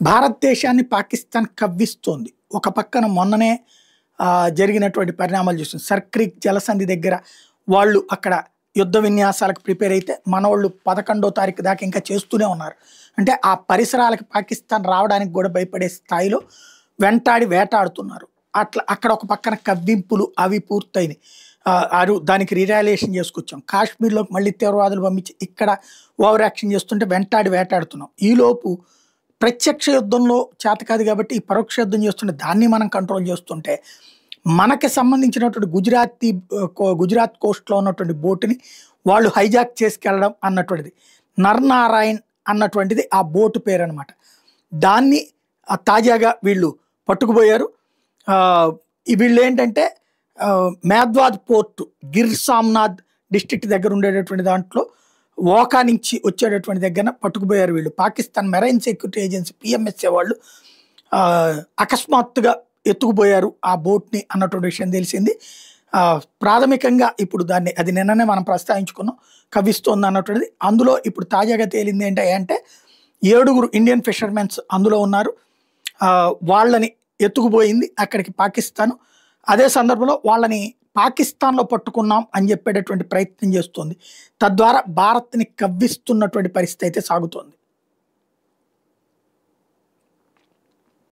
భారతదేశాన్ని పాకిస్తాన్ కవ్విస్తోంది. ఒక పక్కన మొన్ననే జరిగినటువంటి పరిణామాలు చూస్తుంది. సర్క్రిక్ జలసంధి దగ్గర వాళ్ళు అక్కడ యుద్ధ విన్యాసాలకు ప్రిపేర్ అయితే మనోళ్ళు 11వ తారీఖు దాకా ఇంకా చేస్తూనే ఉన్నారు. అంటే ఆ పరిసరాలకు పాకిస్తాన్ రావడానికి కూడా భయపడే స్థాయిలో వెంటాడి వేటాడుతున్నారు. అట్లా అక్కడ ఒక పక్కన కవ్వింపులు అవి పూర్తయినాయి. దానికి రిటాలియేషన్ చేసుకొచ్చాం. కాశ్మీర్లోకి మళ్ళీ తీవ్రవాదులు పంపించి ఇక్కడ ఓవర్ యాక్షన్ చేస్తుంటే వెంటాడి వేటాడుతున్నాం. ఈలోపు ప్రత్యక్ష యుద్ధంలో చేత కాదు కాబట్టి ఈ పరోక్ష యుద్ధం చేస్తుంటే దాన్ని మనం కంట్రోల్ చేస్తుంటే మనకి సంబంధించినటువంటి గుజరాత్ కోస్ట్లో ఉన్నటువంటి బోటుని వాళ్ళు హైజాక్ చేసుకెళ్ళడం అన్నటువంటిది నర్నారాయణ్ అన్నటువంటిది ఆ బోటు పేరు అనమాట. దాన్ని తాజాగా వీళ్ళు పట్టుకుపోయారు. వీళ్ళు ఏంటంటే మేద్వాద్ పోర్టు గిర్ సామ్నాథ్ డిస్ట్రిక్ట్ దగ్గర ఉండేటటువంటి దాంట్లో ఓకా నుంచి వచ్చేటటువంటి దగ్గర పట్టుకుపోయారు వీళ్ళు. పాకిస్తాన్ మెరైన్ సెక్యూరిటీ ఏజెన్సీ పిఎంఎస్ఏ వాళ్ళు అకస్మాత్తుగా ఎత్తుకుపోయారు ఆ బోట్ని అన్నటువంటి విషయం తెలిసింది. ప్రాథమికంగా ఇప్పుడు అది నిన్ననే మనం ప్రస్తావించుకున్నాం, కవ్విస్తోంది అన్నటువంటిది. అందులో ఇప్పుడు తాజాగా తేలింది ఏంటంటే 7 ఇండియన్ ఫిషర్మెన్స్ అందులో ఉన్నారు. వాళ్ళని ఎత్తుకుపోయింది అక్కడికి పాకిస్తాన్. అదే సందర్భంలో వాళ్ళని పాకిస్తాన్లో పట్టుకున్నాం అని చెప్పేటటువంటి ప్రయత్నం చేస్తుంది. తద్వారా భారత్ని కవ్విస్తున్నటువంటి పరిస్థితి అయితే సాగుతోంది.